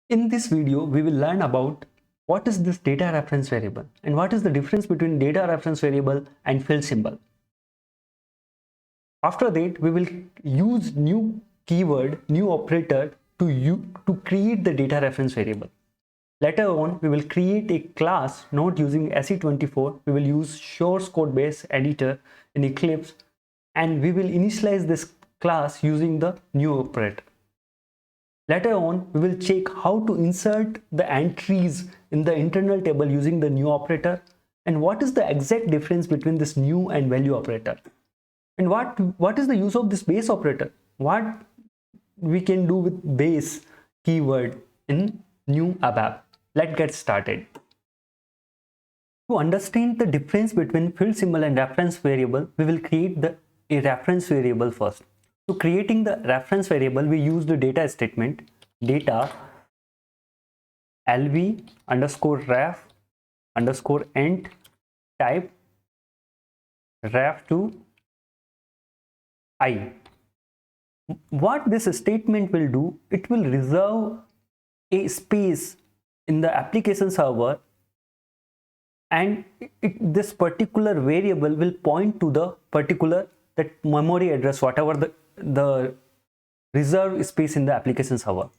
In this video, we will learn about what is this data reference variable and what is the difference between data reference variable and field symbol. After that, we will use new keyword, new operator to create the data reference variable. Later on, we will create a class not using SE24. We will use source code base editor in Eclipse, and we will initialize this class using the new operator. Later on, we will check how to insert the entries in the internal table using the new operator, and what is the exact difference between this new and value operator, and what is the use of this base operator, what we can do with base keyword in new ABAP. Let's get started. To understand the difference between field symbol and reference variable, we will create a reference variable first. To creating the reference variable, we use the data statement, data lv underscore ref underscore int type ref to I. What this statement will do, it will reserve a space in the application server, and this particular variable will point to the particular that memory address, whatever the reserve space in the application server.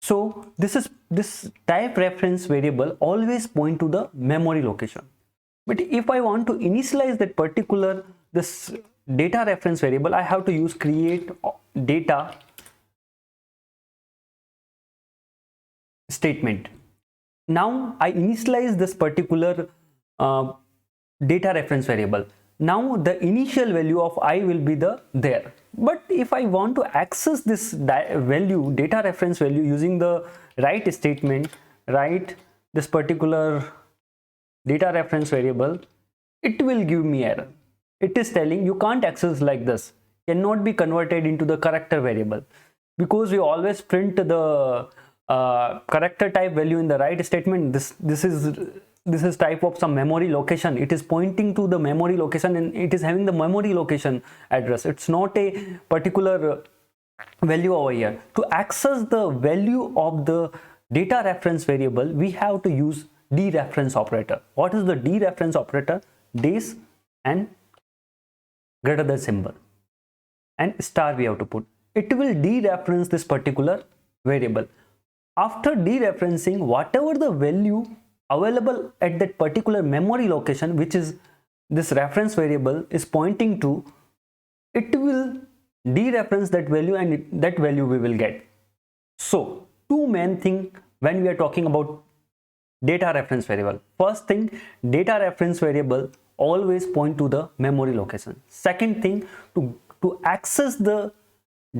So this type reference variable always point to the memory location. But if I want to initialize that particular this data reference variable, I have to use create data statement. Now I initialize this particular data reference variable. Now the initial value of I will be there. But if I want to access this value, data reference value, using the write statement, write this particular data reference variable, it will give me error. It is telling you can't access like this, cannot be converted into the character variable, because we always print the character type value in the write statement. This is type of some memory location. It is pointing to the memory location, and it is having the memory location address. It's not a particular value over here. To access the value of the data reference variable, we have to use dereference operator. What is the dereference operator? Des and greater than symbol and star we have to put. It will dereference this particular variable. After dereferencing, whatever the value available at that particular memory location, which is this reference variable is pointing to, it will dereference that value, and that value we will get. So two main things when we are talking about data reference variable. First thing, data reference variable always point to the memory location. Second thing, to access the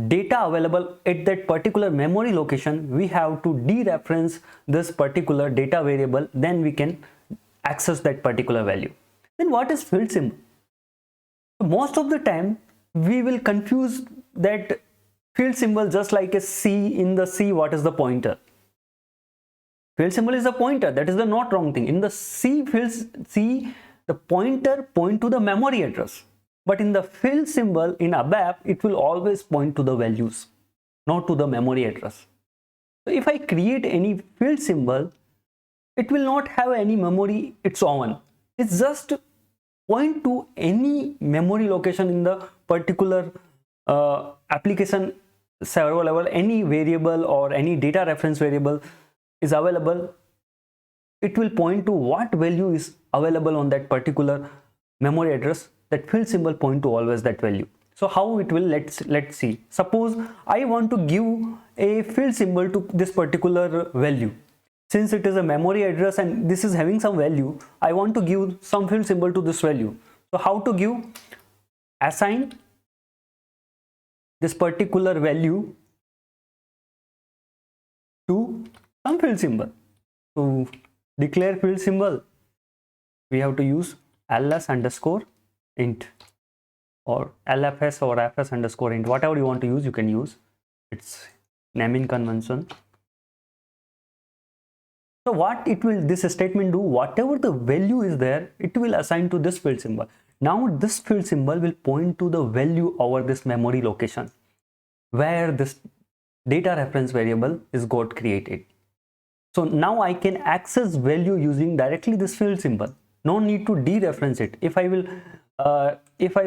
data available at that particular memory location, we have to dereference this particular data variable, then we can access that particular value. Then what is field symbol? Most of the time we will confuse that field symbol just like a C. In the C, what is the pointer? Field symbol is a pointer. That is the not wrong thing. In the C fields, C, the pointer point to the memory address. But in the field symbol in ABAP, it will always point to the values, not to the memory address. So if I create any field symbol, it will not have any memory its own. It's just point to any memory location in the particular application server level. Any variable or any data reference variable is available, it will point to what value is available on that particular memory address. That field symbol point to always that value. So how it will, let's see. Suppose I want to give a field symbol to this particular value. Since it is a memory address and this is having some value, I want to give some field symbol to this value. So how to give? Assign this particular value to some field symbol. To declare field symbol, we have to use ls underscore int or lfs or fs underscore int. Whatever you want to use, you can use. It's naming convention. So what it will, this statement do, whatever the value is there, it will assign to this field symbol. Now this field symbol will point to the value over this memory location where this data reference variable is got created. So now I can access value using directly this field symbol. No need to dereference it. If I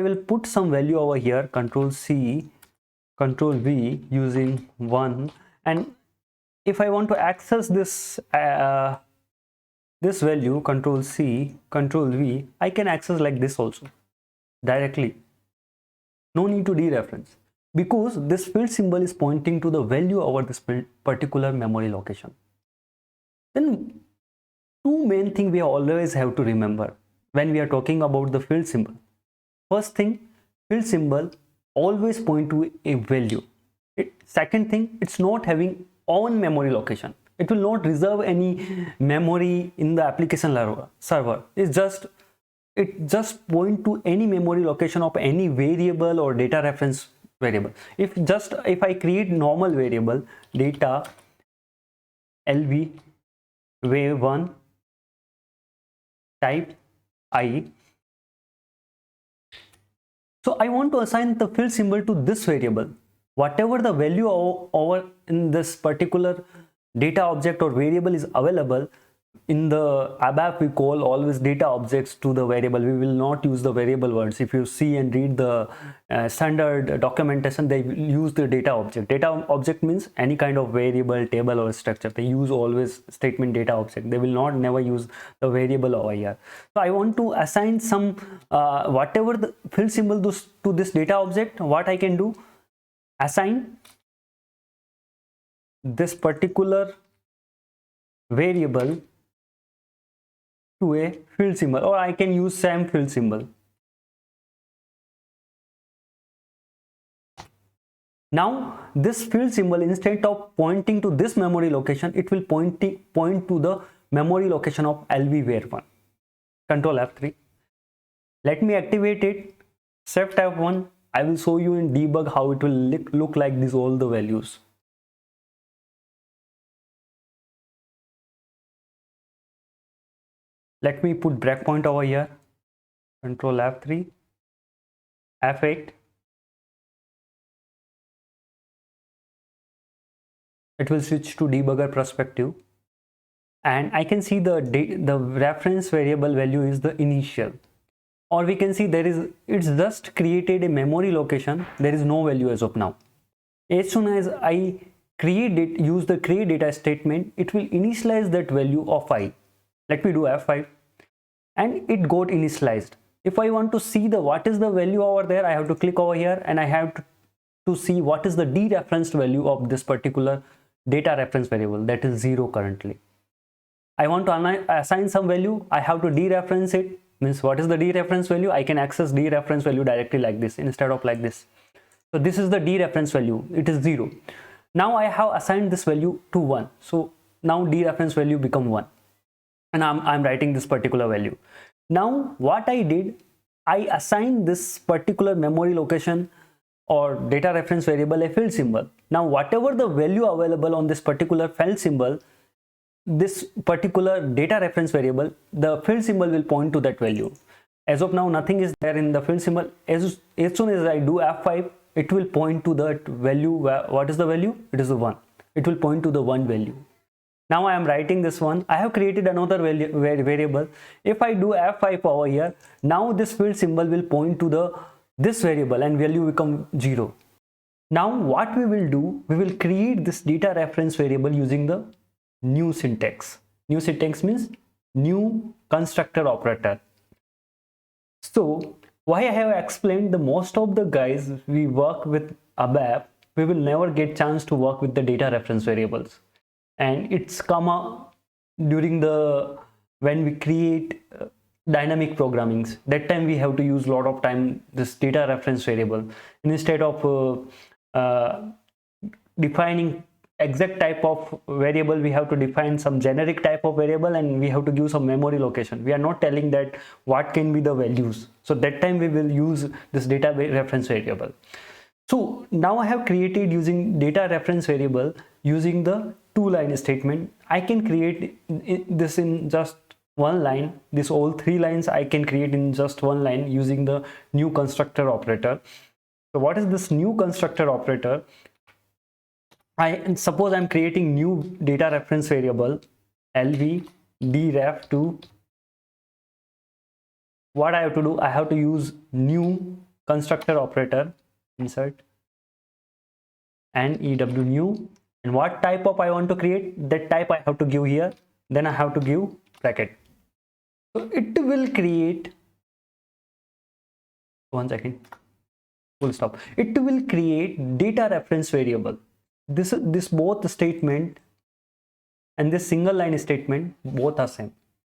will put some value over here, Control C, Control V using 1, and if I want to access this this value, Control C, Control V, I can access like this also directly. No need to dereference, because this field symbol is pointing to the value over this particular memory location. Then two main things we always have to remember when we are talking about the field symbol. First thing, field symbol always point to a value. Second thing, it's not having own memory location. It will not reserve any memory in the application server. It just point to any memory location of any variable or data reference variable. If I create normal variable data lv way1 type I, so I want to assign the field symbol to this variable. Whatever the value over in this particular data object or variable is available, in the ABAP we call always data objects to the variable. We will not use the variable words. If you see and read the standard documentation, they use the data object. Data object means any kind of variable, table or structure. They use always statement data object. They will not never use the variable over here. So I want to assign some whatever the field symbol to this data object. What I can do, assign this particular variable to a field symbol, or I can use same field symbol. Now this field symbol, instead of pointing to this memory location, it will point to the memory location of lv_var1. Control F3. Let me activate it. Shift F1. I will show you in debug how it will look like this, all the values. Let me put breakpoint over here. Control F3, F8. It will switch to debugger perspective, and I can see the reference variable value is the initial, or we can see it's just created a memory location. There is no value as of now. As soon as I use the create data statement, it will initialize that value of I. Let me do F5, and it got initialized. If I want to see what is the value over there, I have to click over here, and I have to see what is the dereferenced value of this particular data reference variable, that is 0 currently. I want to assign some value, I have to dereference it. Means what is the dereference value? I can access dereference value directly like this instead of like this. So this is the dereference value, it is 0. Now I have assigned this value to 1. So now dereference value become 1. And I'm writing this particular value. Now what I did, I assigned this particular memory location or data reference variable a field symbol. Now whatever the value available on this particular field symbol, this particular data reference variable, the field symbol will point to that value. As of now, nothing is there in the field symbol. As soon as I do F5, it will point to that value. What is the value? It is the 1. It will point to the 1 value. Now I am writing this one. I have created another variable. If I do F5 over here, now this field symbol will point to this variable and value become 0. Now what we will do, we will create this data reference variable using the new syntax. New syntax means new constructor operator. So why I have explained, the most of the guys we work with ABAP, we will never get chance to work with the data reference variables. And it's come up during when we create dynamic programmings. That time we have to use a lot of time this data reference variable. Instead of defining exact type of variable, we have to define some generic type of variable, and we have to give some memory location. We are not telling that what can be the values. So that time we will use this data reference variable. So now I have created using data reference variable using the 2-line statement. I can create this in just 1 line. This all 3 lines I can create in just 1 line using the new constructor operator. So what is this new constructor operator? and suppose I'm creating new data reference variable lv dref2. What I have to do, I have to use new constructor operator, insert and ew new, and what type of I want to create, that type I have to give here, then I have to give bracket. So it will create, one second, full stop, it will create data reference variable. This both statement and this single line statement both are same.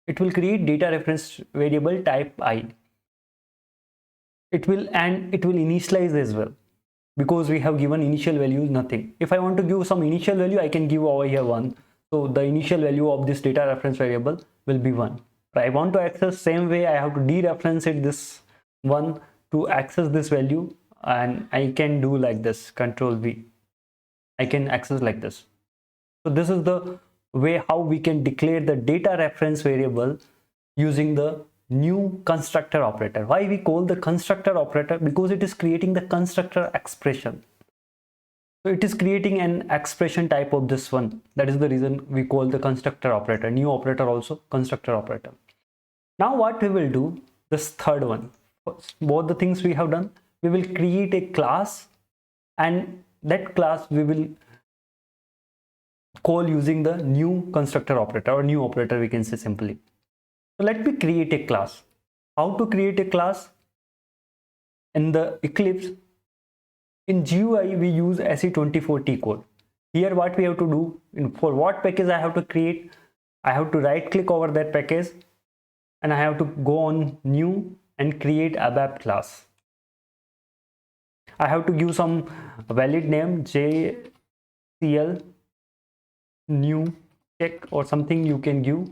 It will create data reference variable type I. It will initialize as well, because we have given initial values nothing. If I want to give some initial value, I can give over here 1. So the initial value of this data reference variable will be 1. But I want to access same way, I have to dereference it this 1 to access this value, and I can do like this, Control V. I can access like this. So this is the way how we can declare the data reference variable using the new constructor operator. Why we call the constructor operator? Because it is creating the constructor expression. So it is creating an expression type of this one. That is the reason we call the constructor operator. New operator also constructor operator. Now what we will do, this third one, both the things we have done, we will create a class, and that class we will call using the new constructor operator, or new operator we can say simply. So let me create a class. How to create a class? In the Eclipse, in GUI we use SE24T code. Here what we have to do, for what package I have to create, I have to right click over that package, and I have to go on new and create ABAP class. I have to give some valid name, JCL new check or something you can give.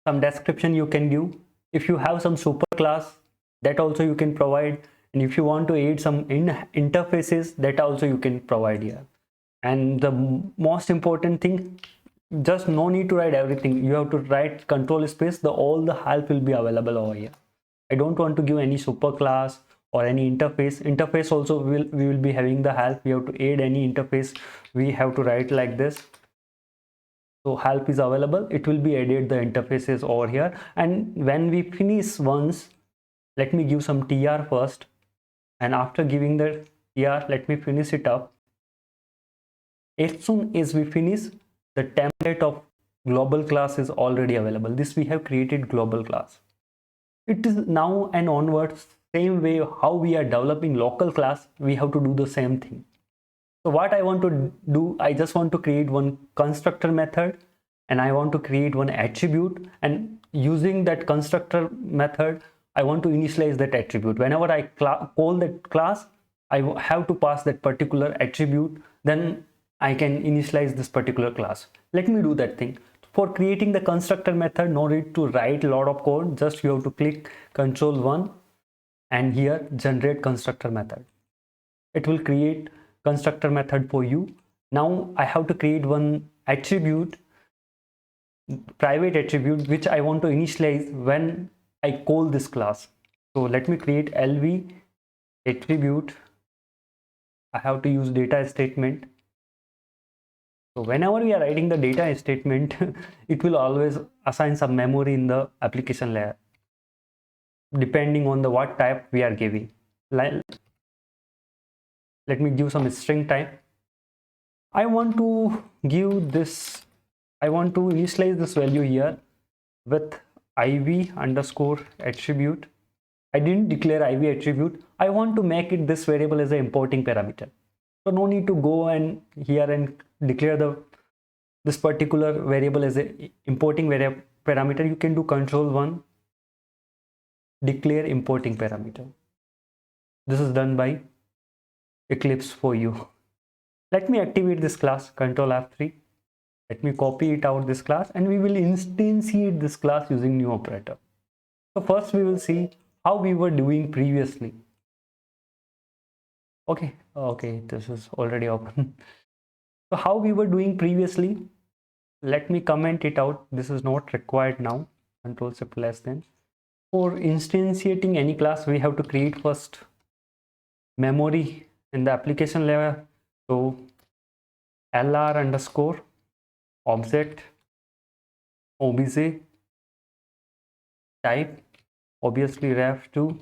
Some description you can give. If you have some super class, that also you can provide, and if you want to add some interfaces, that also you can provide here. And the most important thing, just no need to write everything. You have to write control space, all the help will be available over here. I don't want to give any super class or any interface also we will be having the help. We have to add any interface, we have to write like this. So help is available, it will be added the interfaces over here. And when we finish once, let me give some tr first, and after giving the tr, let me finish it up. As soon as we finish, the template of global class is already available. This we have created global class. It is now and onwards same way how we are developing local class, we have to do the same thing. So what I want to do, I just want to create one constructor method, and I want to create one attribute, and using that constructor method, I want to initialize that attribute. Whenever I call that class, I have to pass that particular attribute, then I can initialize this particular class. Let me do that thing. For creating the constructor method, no need to write a lot of code, just you have to click Control 1 and here generate constructor method. It will create constructor method for you. Now I have to create one attribute, private attribute, which I want to initialize when I call this class. So let me create lv attribute. I have to use data statement. So whenever we are writing the data statement, it will always assign some memory in the application layer, depending on the what type we are giving. Let me give some string type. I want to give this, I want to initialize this value here with iv underscore attribute. I didn't declare iv attribute. I want to make it this variable as an importing parameter. So no need to go and here and declare this particular variable as a importing parameter. You can do Control 1, declare importing parameter. This is done by Eclipse for you. Let me activate this class, Control F3. Let me copy it out this class, and we will instantiate this class using new operator. So first we will see how we were doing previously. Okay, this is already open. So how we were doing previously, let me comment it out. This is not required now. Control shift less than. For instantiating any class, we have to create first memory in the application layer. So lr underscore object obj type, obviously ref to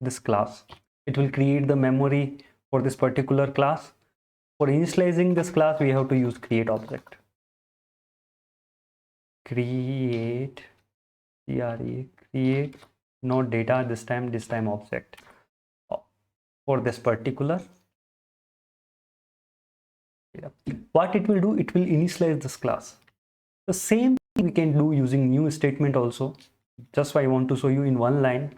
this class. It will create the memory for this particular class. For initializing this class, we have to use create object. Create create not data, this time object for this particular. What it will do, it will initialize this class. The same thing we can do using new statement also. Just I want to show you in one line.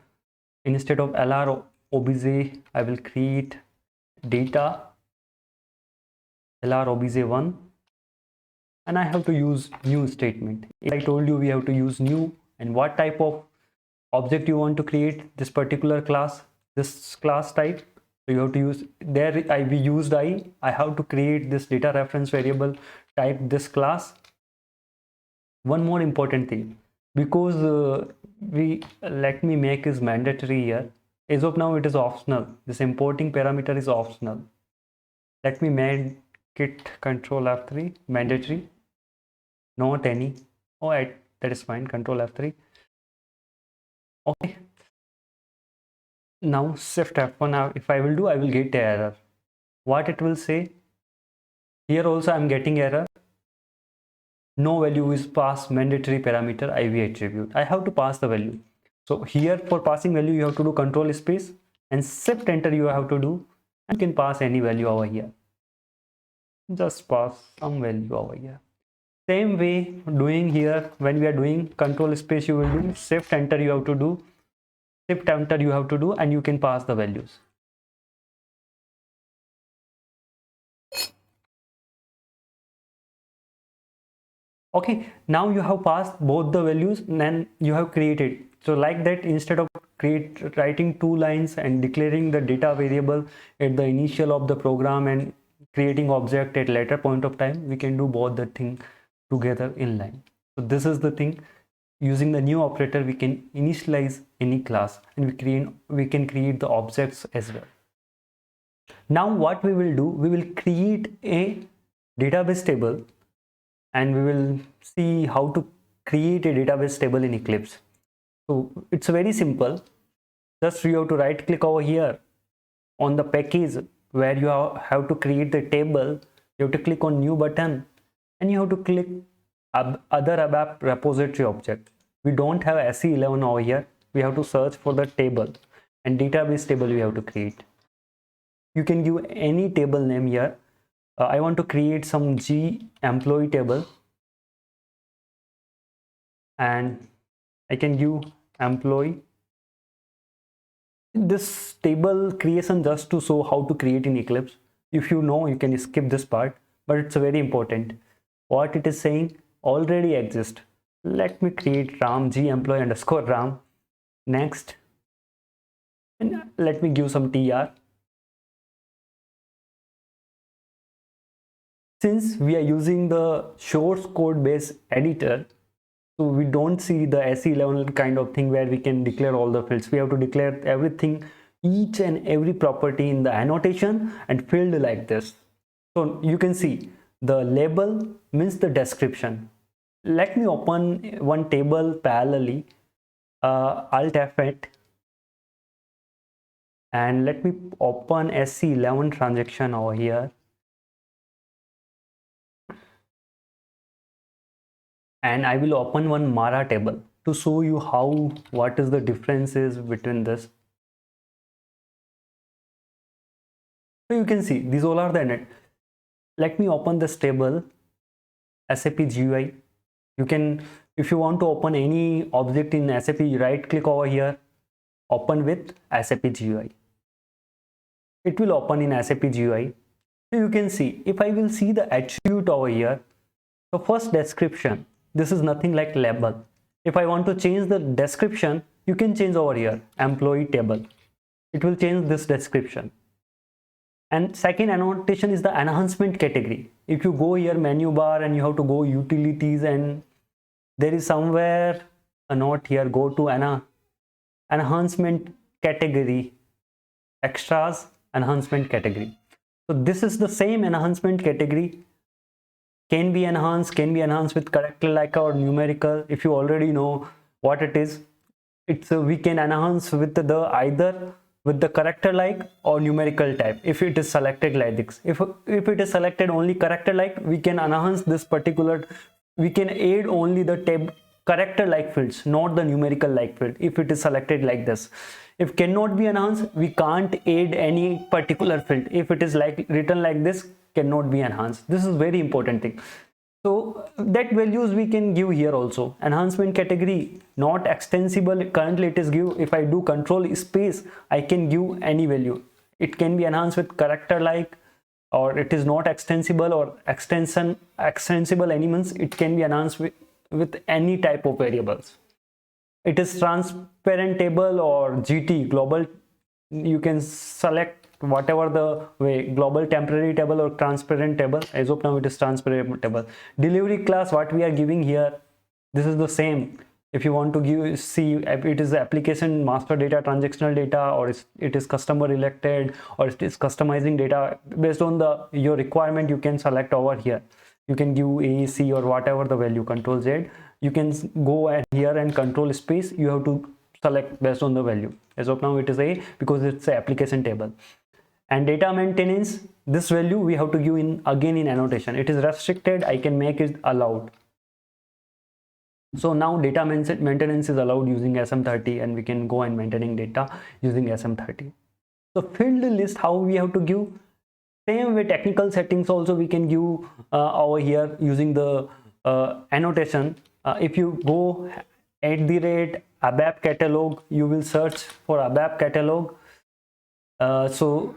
Instead of lr obj, I will create data lr obj1, and I have to use new statement. I told you we have to use new, and what type of object you want to create, this particular class, this class type. So you have to use there, we used I have to create this data reference variable type this class. One more important thing, because let me make is mandatory here. As of now it is optional, this importing parameter is optional. Let me make it control F3 mandatory, not any. That is fine, control F3. Okay, now shift F1. If I will do, I will get error. What it will say here also, I'm getting error. No value is passed mandatory parameter IV attribute. I have to pass the value. So here for passing value, you have to do control space and shift enter you have to do, and you can pass any value over here. Just pass some value over here. Same way doing here, when we are doing control space, you will do shift enter you have to do, shift enter you have to do, and you can pass the values. Okay, now you have passed both the values and you have created. So like that, instead of writing two lines and declaring the data variable at the initial of the program and creating object at later point of time, we can do both the thing together in line. So this is the thing. Using the new operator, we can initialize any class and we can create the objects as well. Now what we will do, we will create a database table, and we will see how to create a database table in Eclipse. So it's very simple. Just you have to right click over here on the package where you have to create the table. You have to click on new button and you have to click other ABAP repository object. We don't have SE11 over here. We have to search for the table, and database table we have to create. You can give any table name here. I want to create some G employee table, and I can give employee. This table creation just to show how to create in Eclipse. If you know, you can skip this part, but it's very important. What it is saying already exists. Let me create Ram G employee underscore Ram. Next, and let me give some TR. Since we are using the source code based editor, so we don't see the SE11 kind of thing where we can declare all the fields. We have to declare everything, each and every property in the annotation and field like this. So you can see the label means the description. Let me open one table parallelly, Alt F8, and let me open SE11 transaction over here. And I will open one Mara table to show you what is the differences between this. So you can see these all are the net. Let me open this table, SAP GUI. You can, if you want to open any object in SAP, right click over here, open with SAP GUI. It will open in SAP GUI. So you can see, if I will see the attribute over here, so first description, this is nothing like label. If I want to change the description, you can change over here, employee table. It will change this description. And second annotation is the enhancement category. If you go here menu bar and you have to go utilities, and there is somewhere a note here, go to enhancement category. extras, enhancement category. So this is the same enhancement category, can be enhanced with character like or numerical. If you already know what it is, it's we can enhance with the either with the character like or numerical type. If it is selected like this, if it is selected only character like, we can enhance this particular, we can add only the tab character like fields, not the numerical like field, if it is selected like this. If cannot be enhanced, we can't add any particular field. If it is like written like this, cannot be enhanced. This is very important thing. So that values we can give here also. Enhancement category not extensible, currently it is give, if I do control space, I can give any value. It can be enhanced with character like, or it is not extensible or extensible elements, it can be enhanced with any type of variables. It is transparent table or GT, global, you can select whatever the way, global temporary table or transparent table. As of now it is transparent table. Delivery class, what we are giving here, this is the same. If you want to give, see if it is the application master data, transactional data, or it is customer related, or it is customizing data, based on the your requirement, you can select over here. You can give A, C, or whatever the value, control Z. You can go here and control space, you have to select based on the value. As of now it is A because it's an application table. And data maintenance, this value we have to give in again in annotation. It is restricted, I can make it allowed. So now data maintenance is allowed using SM30, and we can go and maintaining data using SM30. So field list, how we have to give, same way technical settings also we can give over here using the annotation. If you go @ ABAP catalog, you will search for ABAP catalog. So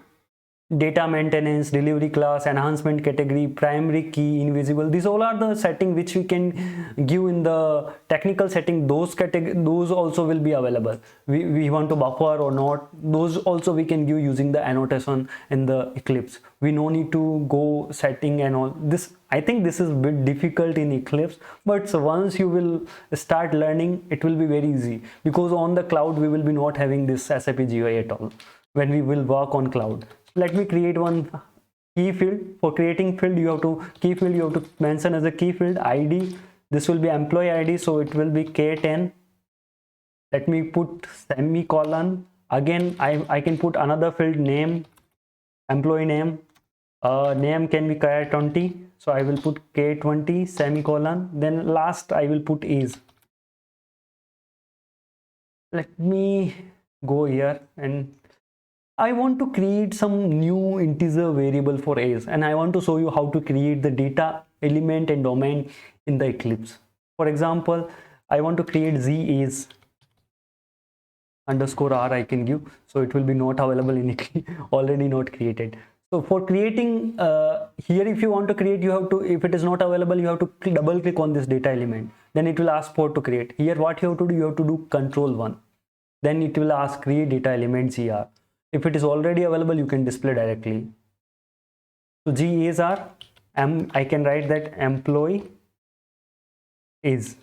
data maintenance, delivery class, enhancement category, primary key, invisible, these all are the setting which we can give in the technical setting. Those also will be available. We want to buffer or not, those also we can give using the annotation in the Eclipse. We no need to go setting and all this. I think this is a bit difficult in Eclipse, but so once you will start learning, it will be very easy, because on the cloud we will be not having this SAP GUI at all when we will work on cloud. Let me create one key field. For creating field, you have to key field, you have to mention as a key field ID. This will be employee ID, so it will be K10. Let me put semicolon. Again, I can put another field name, employee name. Name can be K20, so I will put K20 semicolon. Then last I will put is. Let me go here, and I want to create some new integer variable for age, and I want to show you how to create the data element and domain in the Eclipse. For example, I want to create z_age _ r I can give, so it will be not available in Eclipse, already not created. So for creating here, if you want to create, you have to, if it is not available, you have to double click on this data element, then it will ask for to create. Here what you have to do, you have to do Control+1, then it will ask create data element gr. If it is already available, you can display directly. So g_age are, I can write that employee is.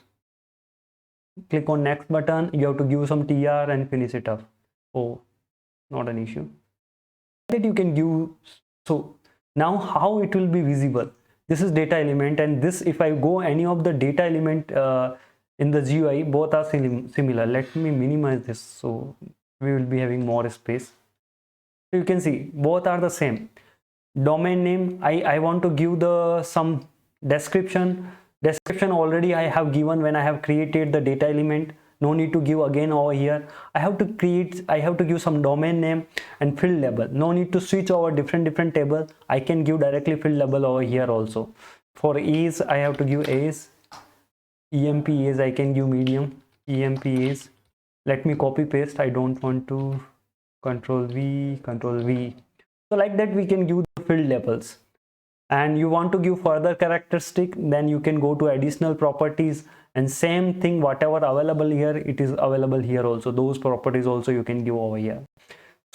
Click on next button, you have to give some tr and finish it up. Oh, not an issue. That you can give. So now how it will be visible, this is data element, and this, if I go any of the data element in the GUI, both are similar. Let me minimize this so we will be having more space. So you can see both are the same. Domain name, I want to give the some description already I have given when I have created the data element. No need to give again over here. I have to give some domain name and field label. No need to switch over different table. I can give directly field label over here also. For age, I have to give age, emp age, I can give medium, emp age. Let me copy paste, I don't want to. Control V. So like that we can give the field labels. And you want to give further characteristic, then you can go to additional properties, and same thing, whatever available here, it is available here also. Those properties also you can give over here.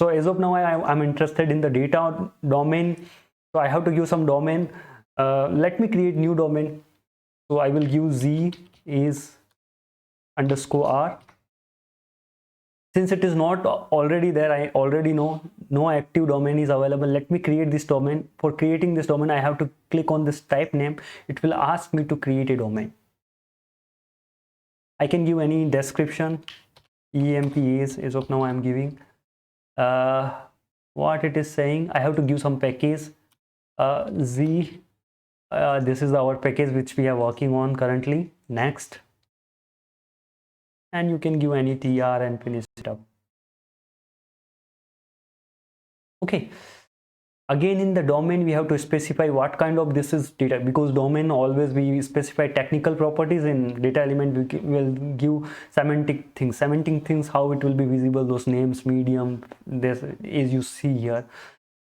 So as of now, I'm interested in the data domain, so I have to give some domain. Let me create new domain. So I will give z_age_r. Since it is not already there, I already know no active domain is available. Let me create this domain. For creating this domain, I have to click on this type name. It will ask me to create a domain. I can give any description. EMP is of now I'm giving. What it is saying, I have to give some package. Z. This is our package which we are working on currently. Next. And you can give any TR and finish it up. Okay. Again, in the domain, we have to specify what kind of this is data, because domain always we specify technical properties. In data element we will give semantic things, how it will be visible, those names, medium, this as you see here,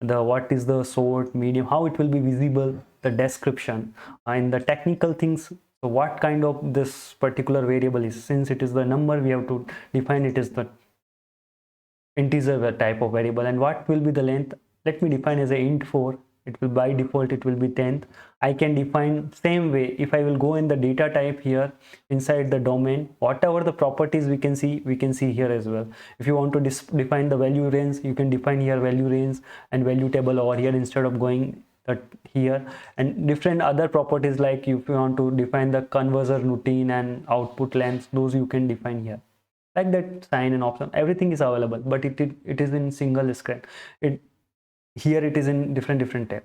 the what is the sort, medium, how it will be visible, the description, and the technical things. So what kind of this particular variable is, since it is the number, we have to define it as the integer type of variable. And what will be the length? Let me define as a int 4. It will by default it will be 10th. I can define same way. If I will go in the data type here inside the domain, whatever the properties we can see here as well. If you want to define the value range, you can define here value range and value table over here instead of going here. And different other properties, like if you want to define the conversion routine and output length, those you can define here. Like that, sign and option, everything is available, but it is in single screen. Here it is in different tab.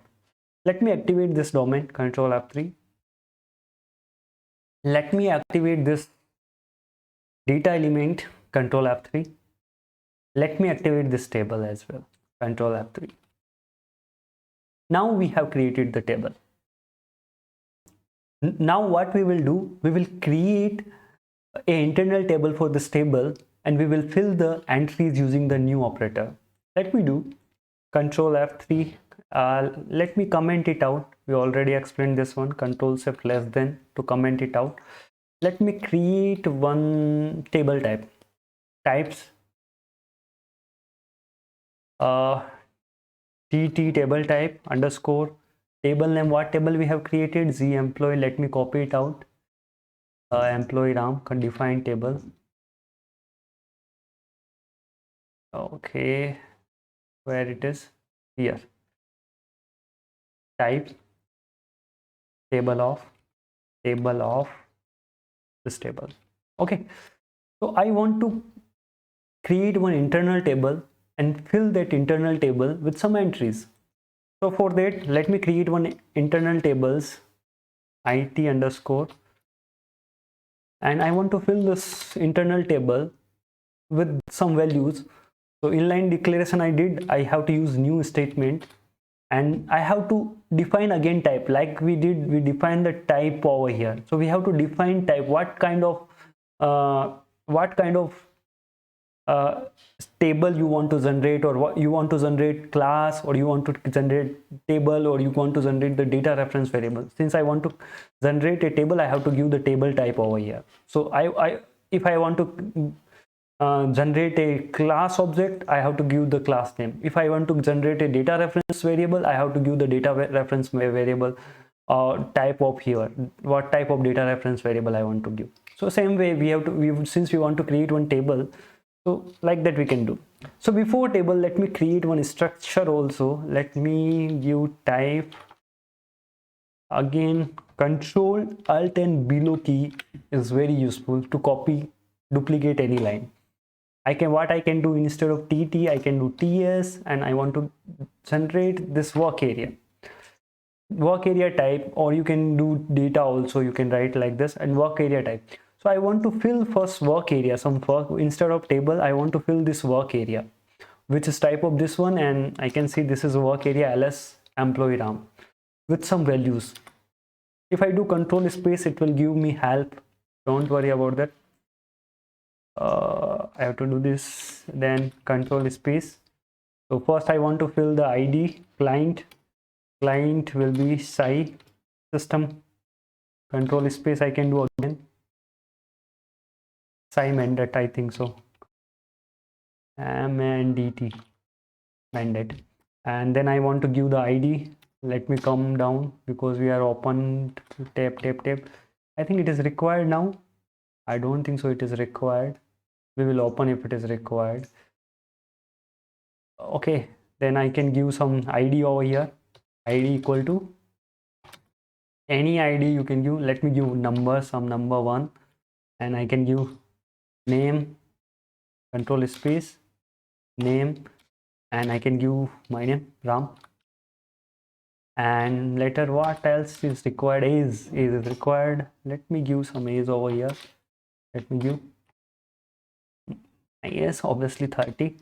Let me activate this domain, Control F3. Let me activate this data element, Control F3. Let me activate this table as well, Control F3. Now we have created the table. Now what we will do, we will create an internal table for this table, and we will fill the entries using the new operator. Let me do Control F3. Let me comment it out. We already explained this one. Control Shift less than to comment it out. Let me create one table type. Types TT table type underscore table name. What table we have created? Z employee. Let me copy it out. Employee Ram define table. Okay, where it is? Here. Type table of this table. Okay, so I want to create one internal table and fill that internal table with some entries. So for that, let me create one internal tables IT underscore, and I want to fill this internal table with some values. So inline declaration I have to use new statement, and I have to define again type, like we define the type over here. So we have to define type, what kind of table you want to generate, or what you want to generate, class, or you want to generate table, or you want to generate the data reference variable. Since I want to generate a table, I have to give the table type over here. So if I want to generate a class object, I have to give the class name. If I want to generate a data reference variable, I have to give the data reference variable type of here, what type of data reference variable I want to give. So same way since we want to create one table, so like that we can do. So before table, let me create one structure also. Let me give type. Again, Control Alt and below key is very useful to copy, duplicate any line. What I can do, instead of TT, I can do TS, and I want to generate this work area type, or you can do data also, you can write like this, and work area type. So I want to fill first work area, some work, instead of table, I want to fill this work area, which is type of this one, and I can see this is work area ls employee Ram with some values. If I do control space, it will give me help. Don't worry about that. I have to do this, then control space. So first I want to fill the ID, client will be Sai system, control space, I can do again Sai mandate, I think so, mandt mandate, and then I want to give the ID. Let me come down, because we are open tab. I think it is required now. I don't think so it is required. We will open if it is required. Okay, then I can give some ID over here. ID equal to any ID you can give. Let me give number, some number 1, and I can give name, control space, name, and I can give my name Ram. And later what else is required? Is required. Let me give some age over here. Let me give, yes, obviously 30.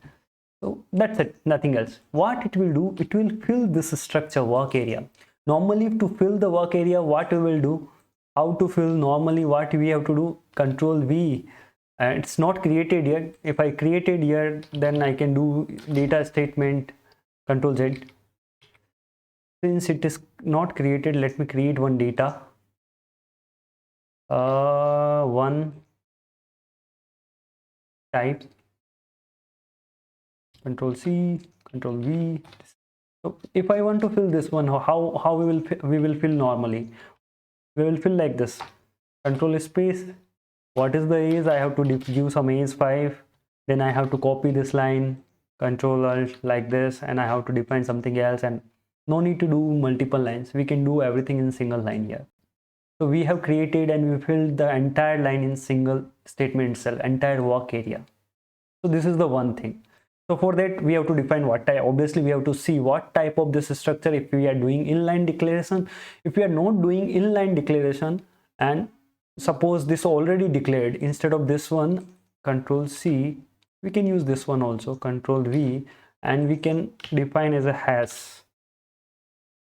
So that's it, nothing else. What it will do, it will fill this structure work area. Normally to fill the work area, what we will do, how to fill normally, what we have to do, control V. It's not created yet. If I created here, then I can do data statement, control Z. Since it is not created, let me create one data. One type, control C, control V. So if I want to fill this one, how we will fill normally? We will fill like this. Control space. What is the age? I have to give some age 5. Then I have to copy this line. Control Alt like this, and I have to define something else. And no need to do multiple lines. We can do everything in single line here. So we have created and we filled the entire line in single statement itself, entire work area. So this is the one thing. So for that we have to define what type. Obviously we have to see what type of this structure. If we are doing inline declaration, if we are not doing inline declaration, and suppose this already declared, instead of this one, control C, we can use this one also, control V, and we can define as a hash.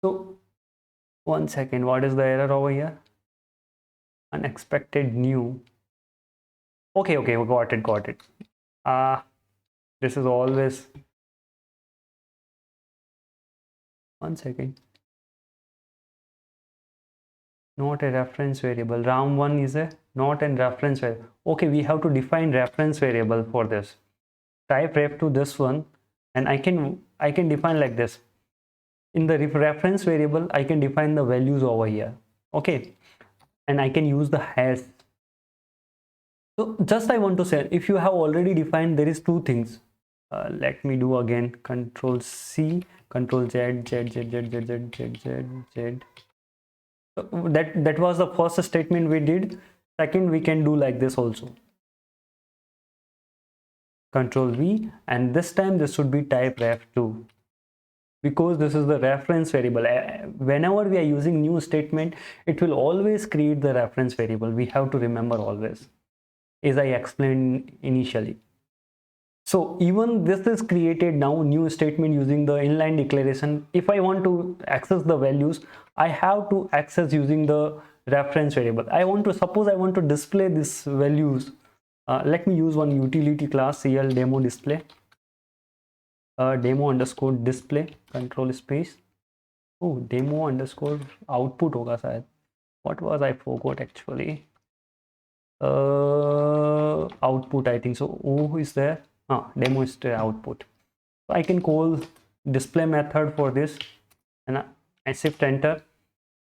So one second, what is the error over here? Unexpected new. Okay, got it. This is always, one second, not a reference variable. Ram1 is a not a reference variable. Okay, we have to define reference variable for this. Type ref to this one, and I can define like this. In the reference variable, I can define the values over here. Okay, and I can use the hash. So just I want to say, if you have already defined, there is two things. Let me do again, control C, control Z. So that was the first statement we did. Second, we can do like this also, control V, and this time this should be type ref2, because this is the reference variable. Whenever we are using new statement, it will always create the reference variable. We have to remember always, as I explained initially. So even this is created now, new statement using the inline declaration. If I want to access the values, I have to access using the reference variable. Suppose I want to display these values. Let me use one utility class, CL demo display, demo underscore display, control space. Oh, demo underscore output hoga शायद. What was, I forgot actually. Output, I think so. Oh, is there? Demo is the output. So I can call display method for this, and I shift enter,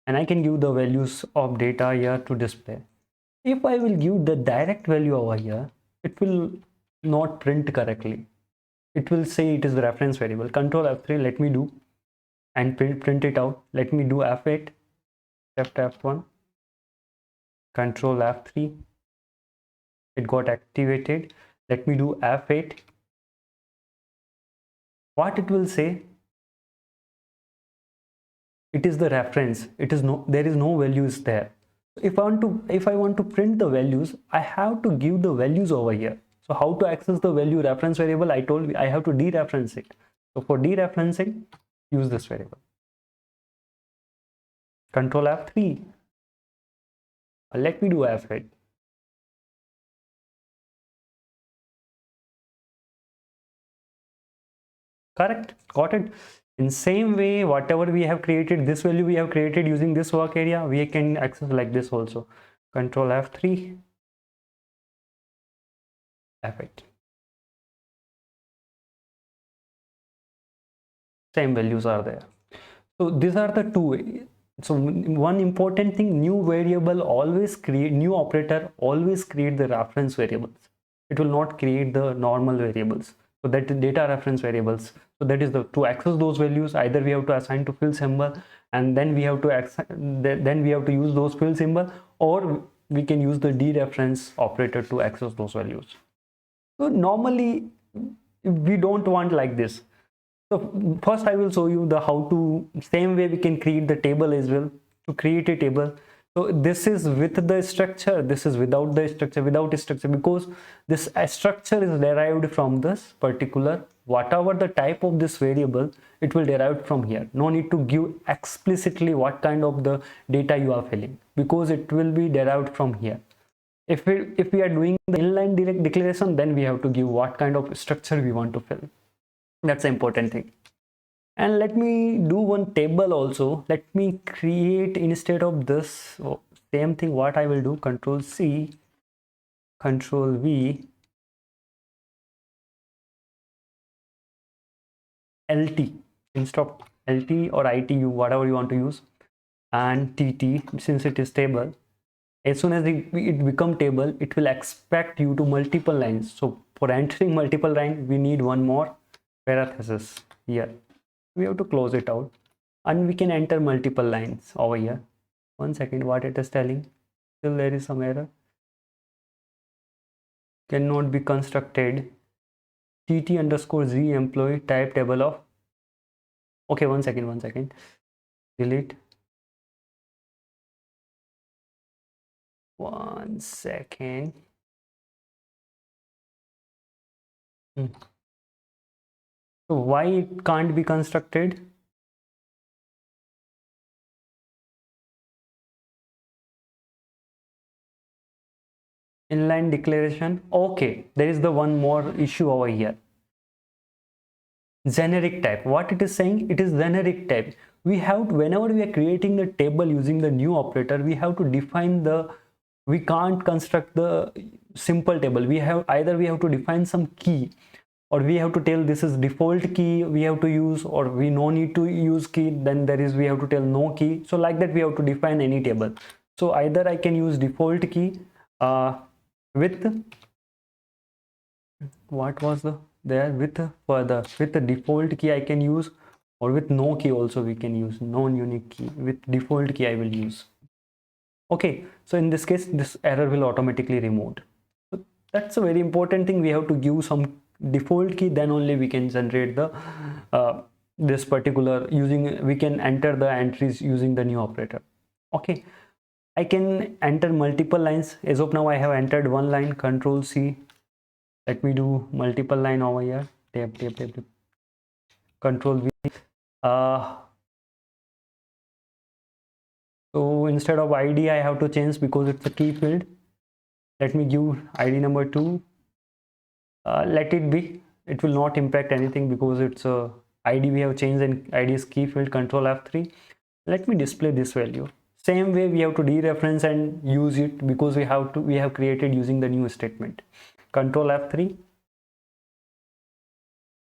and I can give the values of data here to display. If I will give the direct value over here, it will not print correctly. It will say it is the reference variable. Control F3, let me do, and print it out. Let me do F8, shift F1, control F3. It got activated. Let me do F8. What it will say? It is the reference. There is no values there. If I want to print the values, I have to give the values over here. So how to access the value reference variable? I told you I have to dereference it. So for dereferencing, use this variable. Control F3. Let me do F8. Correct, got it. In same way, whatever we have created, this value we have created using this work area, we can access like this also. Control F3, F8. Same values are there. So these are the two ways. So one important thing, new variable always create, new operator always create the reference variables. it will not create the normal variables. So that is data reference variables. So that is the, to access those values, either we have to assign to fill symbol, and then we have to use those fill symbol, or we can use the dereference operator to access those values. So normally we don't want like this. So first I will show you the how to, same way we can create the table as well. To create a table, so this is with the structure, this is without the structure, without structure, because this structure is derived from this particular, whatever the type of this variable, it will derive from here. No need to give explicitly what kind of the data you are filling, because it will be derived from here. If we are doing the inline direct declaration, then we have to give what kind of structure we want to fill. That's the important thing. And let me do one table also. Let me create, instead of this, same thing, what I will do, Control C, Control V, LT, instead of LT or ITU, whatever you want to use, and TT, since it is table. As soon as it become table, it will expect you to multiple lines. So for entering multiple lines, we need one more parenthesis here. We have to close it out, and we can enter multiple lines over here. One second, what it is telling, still there is some error. Cannot be constructed. TT underscore Z employee type table of. Okay, one second. Delete. One second. So why it can't be constructed? Inline declaration. Okay, there is the one more issue over here. Generic type. What it is saying? It is generic type. We have to, whenever we are creating the table using the new operator, we have to define the, we can't construct the simple table. We have to define some key, or we have to tell this is default key we have to use, or we no need to use key, then there is, we have to tell no key. So like that we have to define any table. So either I can use default key with, what was the there, with further, with the default key I can use, or with no key also we can use, non-unique key. With default key I will use. Okay, so in this case this error will automatically removed. So that's a very important thing. We have to give some default key, then only we can generate the this particular, using, we can enter the entries using the new operator. Okay, I can enter multiple lines. As of now I have entered one line. Control C. Let me do multiple line over here. Tab. Control V. So instead of ID I have to change, because it's a key field. Let me give ID number 2. Let it be, it will not impact anything because it's a ID we have changed, and ID is key field. Control F3. Let me display this value. Same way we have to dereference and use it, because we have created using the new statement. Control F3,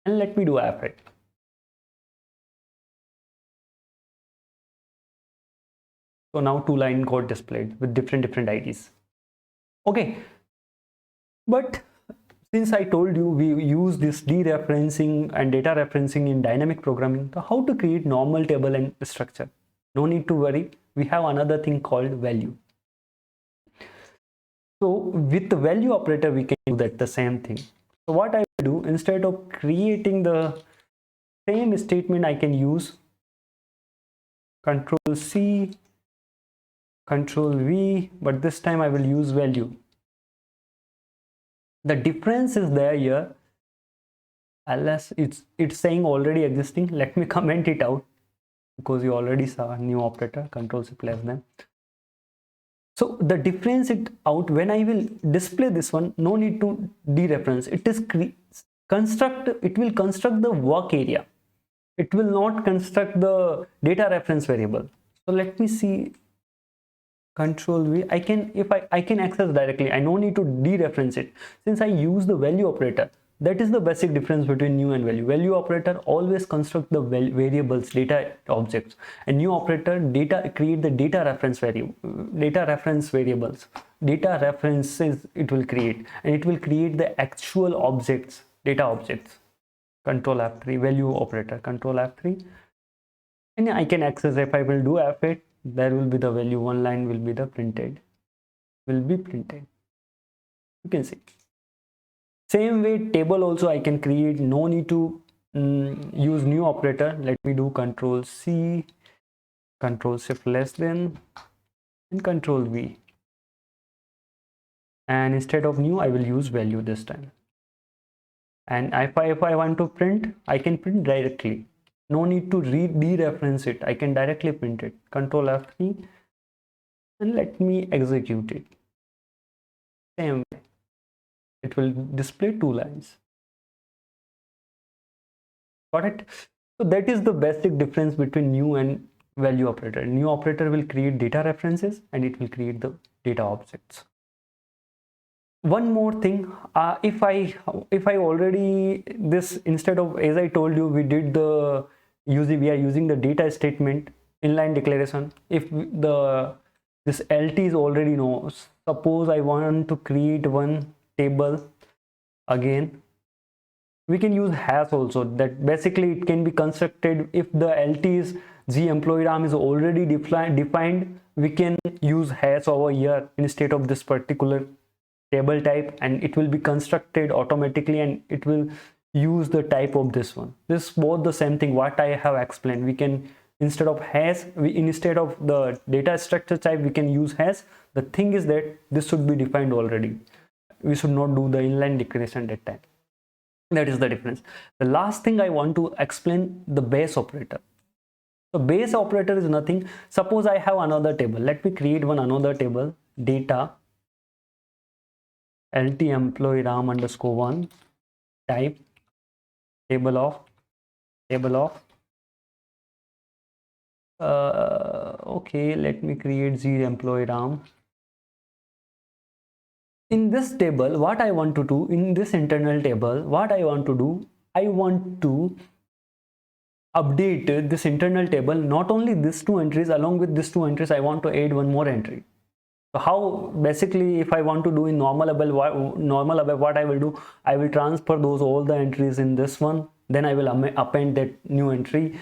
and let me do F8. So now 2 line got displayed with different IDs. Okay, but since I told you we use this dereferencing and data referencing in dynamic programming, so how to create normal table and structure? No need to worry. We have another thing called value. So with the value operator, we can do that the same thing. So what I will do, instead of creating the same statement, I can use Control C, Control V, but this time I will use value. The difference is there here. Unless it's saying already existing. Let me comment it out, because you already saw a new operator. Control C less than. So the difference it out, when I will display this one, no need to dereference. It is it will construct the work area. It will not construct the data reference variable. So let me see. Control V. I can access directly. I no need to dereference it. Since I use the value operator, That is the basic difference between new and value. Value operator always construct the variables, data objects, and new operator create the data reference variables, data references it will create, and it will create the actual objects, data objects. Control F3, value operator, Control F3, and I can access. If I will do F8, there will be the value, one line will be the printed. You can see. Same way, table also I can create, no need to use new operator. Let me do Control C, Control Shift less than, and Control V. And instead of new, I will use value this time. And if I want to print, I can print directly. No need to dereference it. I can directly print it. Control F3, and let me execute it. Same way. It will display 2 lines. Got it? So that is the basic difference between new and value operator. New operator will create data references and it will create the data objects. One more thing, if I already this, instead of, as I told you, we did the we are using the data statement inline declaration. If this LT is already knows, suppose I want to create one table again, we can use hash also. That basically it can be constructed. If the LT is G employee RAM is already defined, we can use hash over here instead of this particular table type, and it will be constructed automatically and it will use the type of this one. This is both the same thing what I have explained. We can, instead of hash, instead of the data structure type, we can use hash. The thing is that this should be defined already. We should not do the inline declaration that time. That is the difference. The last thing I want to explain, the base operator. So base operator is nothing. Suppose I have another table. Let me create another table, data LT employee RAM underscore 1, type table of okay, let me create Z employee RAM. In this table, what I want to do, in this internal table, what I want to do, I want to update this internal table. Not only these 2 entries, along with these 2 entries, I want to add one more entry. So how, basically, if I want to do in Normalable, what I will do, I will transfer all the entries in this one, then I will append that new entry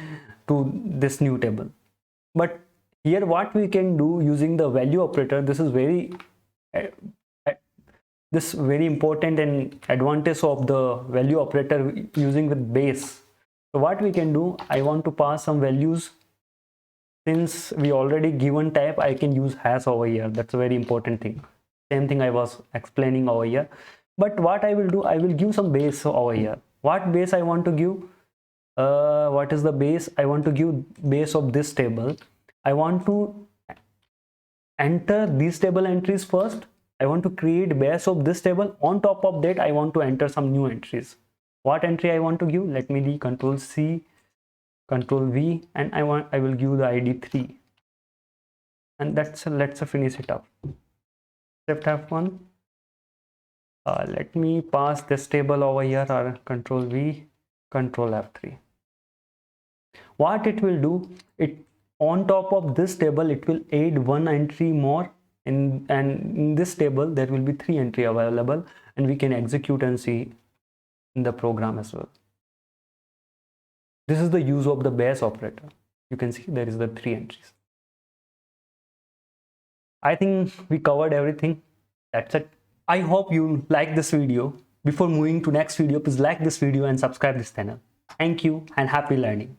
to this new table. But here what we can do using the value operator, this is very important and advantage of the value operator using with base. So what we can do, I want to pass some values. Since we already given type, I can use hash over here. That's a very important thing. Same thing I was explaining over here. But what I will do, I will give some base over here. What base I want to give? What is the base? I want to give base of this table. I want to enter these table entries first. I want to create base of this table. On top of that, I want to enter some new entries. What entry I want to give? Let me do Control C, Control V, and I will give the ID 3. And let's finish it up. Shift F1. Let me pass this table over here, or Control V, Control F3. What it will do, it on top of this table, it will add one entry more, and in this table there will be 3 entry available, and we can execute and see in the program as well. This is the use of the base operator. You can see there is the 3 entries. I think we covered everything. That's it. I hope you like this video. Before moving to next video, please like this video and subscribe this channel. Thank you and happy learning.